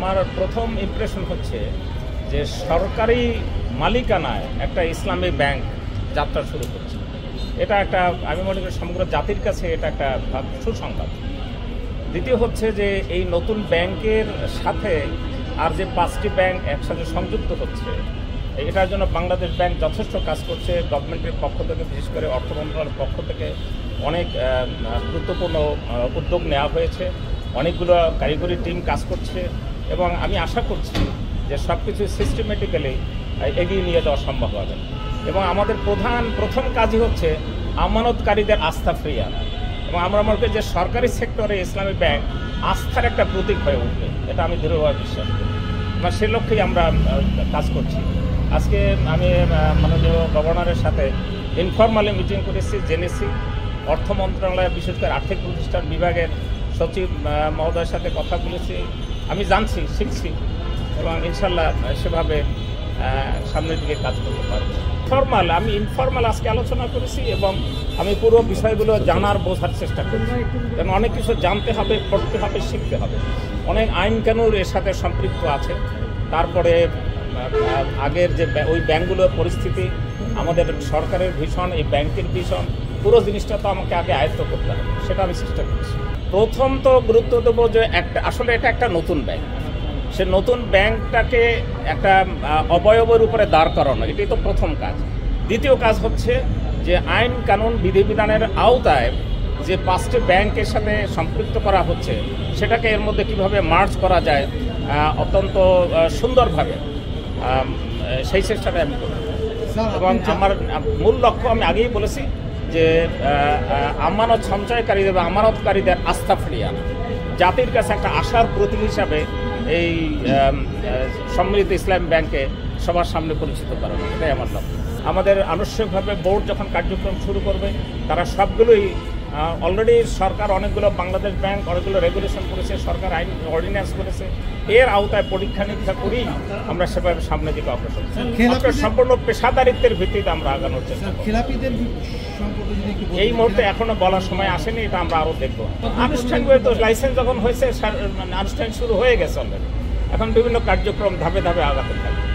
আমার প্রথম ইমপ্রেশন হচ্ছে যে সরকারি মালিকানায় একটা ইসলামী ব্যাংক যাত্রা শুরু করছে। এটা একটা, আমি মনে করি সমগ্র জাতির কাছে এটা একটা সুসংবাদ। দ্বিতীয় হচ্ছে যে এই নতুন ব্যাংকের সাথে আর যে 5টি ব্যাংক একসাথে সংযুক্ত হচ্ছে, এটার জন্য বাংলাদেশ ব্যাংক যথেষ্ট কাজ করছে। গভর্নমেন্টের পক্ষ থেকে, বিশেষ করে অর্থ মন্ত্রণালয়ের পক্ষ থেকে অনেক গুরুত্বপূর্ণ উদ্যোগ নেওয়া হয়েছে। অনেকগুলো কারিগরি টিম কাজ করছে এবং আমি আশা করছি যে সব কিছু সিস্টেমেটিক্যালি এগিয়ে নিয়ে যাওয়া সম্ভব হবে। এবং আমাদের প্রথম কাজই হচ্ছে আমানতকারীদের আস্থা ফিরিয়ে আনা। এবং আমরা মনে করি যে সরকারি সেক্টরে ইসলামী ব্যাংক আস্থার একটা প্রতীক হয়ে উঠবে, এটা আমি দৃঢ়ভাবে বিশ্বাস করি। এবং সে লক্ষ্যেই আমরা কাজ করছি। আজকে আমি মাননীয় গভর্নরের সাথে ইনফরমালি মিটিং করেছি, জেনেছি। অর্থ মন্ত্রণালয়, বিশেষ করে আর্থিক প্রতিষ্ঠান বিভাগের সচিব মহোদয়ের সাথে কথা বলেছি। আমি জানছি, শিখছি এবং ইনশাল্লাহ সেভাবে সামনের দিকে কাজ করতে পারবো। আমি ইনফরমাল আজকে আলোচনা করেছি এবং আমি পুরো বিষয়গুলো জানার, বোঝার চেষ্টা করছি। কারণ অনেক কিছু জানতে হবে, পড়তে হবে, শিখতে হবে। অনেক আইন কানুন এর সাথে সম্পৃক্ত আছে। তারপরে আগের যে ওই ব্যাংকগুলোর পরিস্থিতি, আমাদের সরকারের ভিশন, এই ব্যাংকের ভিশন, পুরো জিনিসটা তো আমাকে আগে আয়ত্ত করতে হবে, সেটা আমি চেষ্টা করছি। প্রথম তো গুরুত্ব দেবো যে আসলে এটা একটা নতুন ব্যাংক। সে নতুন ব্যাংকটাকে একটা অবয়বের উপরে দাঁড় করানো, এটাই তো প্রথম কাজ। দ্বিতীয় কাজ হচ্ছে যে আইন কানুন বিধিবিধানের আওতায় যে 5টি ব্যাংকের সাথে সম্পৃক্ত করা হচ্ছে, সেটাকে এর মধ্যে কিভাবে মার্জ করা যায় অত্যন্ত সুন্দরভাবে, সেই চেষ্টাটা আমি করি। এবং আমার মূল লক্ষ্য আমি আগেই বলেছি যে আমানত সঞ্চয়কারীদের বা আমানতকারীদের আস্থা ফিরিয়ে আনা, জাতির কাছে একটা আশার প্রতীক হিসাবে এই সম্মিলিত ইসলামী ব্যাংকে সবার সামনে পরিচিত করানো, এটাই আমার লক্ষ্য। আমাদের আনুষ্ঠানিকভাবে বোর্ড যখন কার্যক্রম শুরু করবে, তারা সবগুলোই অলরেডি সরকার অনেকগুলো, বাংলাদেশ ব্যাংক অনেকগুলো রেগুলেশন করেছে, সরকার আইন অর্ডিন্যান্স করেছে, এর আওতায় পরীক্ষা নিরীক্ষা করেই আমরা সেভাবে সামনের দিকে অগ্রসর হচ্ছি। সম্পূর্ণ পেশাদারিত্বের ভিত্তিতে আমরা আগানোর চেষ্টা করি। এই মুহূর্তে এখনো বলার সময় আসেনি, এটা আমরা আরও দেখবো। আনুষ্ঠানিকভাবে তো লাইসেন্স যখন হয়েছে, আনুষ্ঠানিক শুরু হয়ে গেছে অলরেডি। এখন বিভিন্ন কার্যক্রম ধাপে ধাপে আগাতে থাকবে।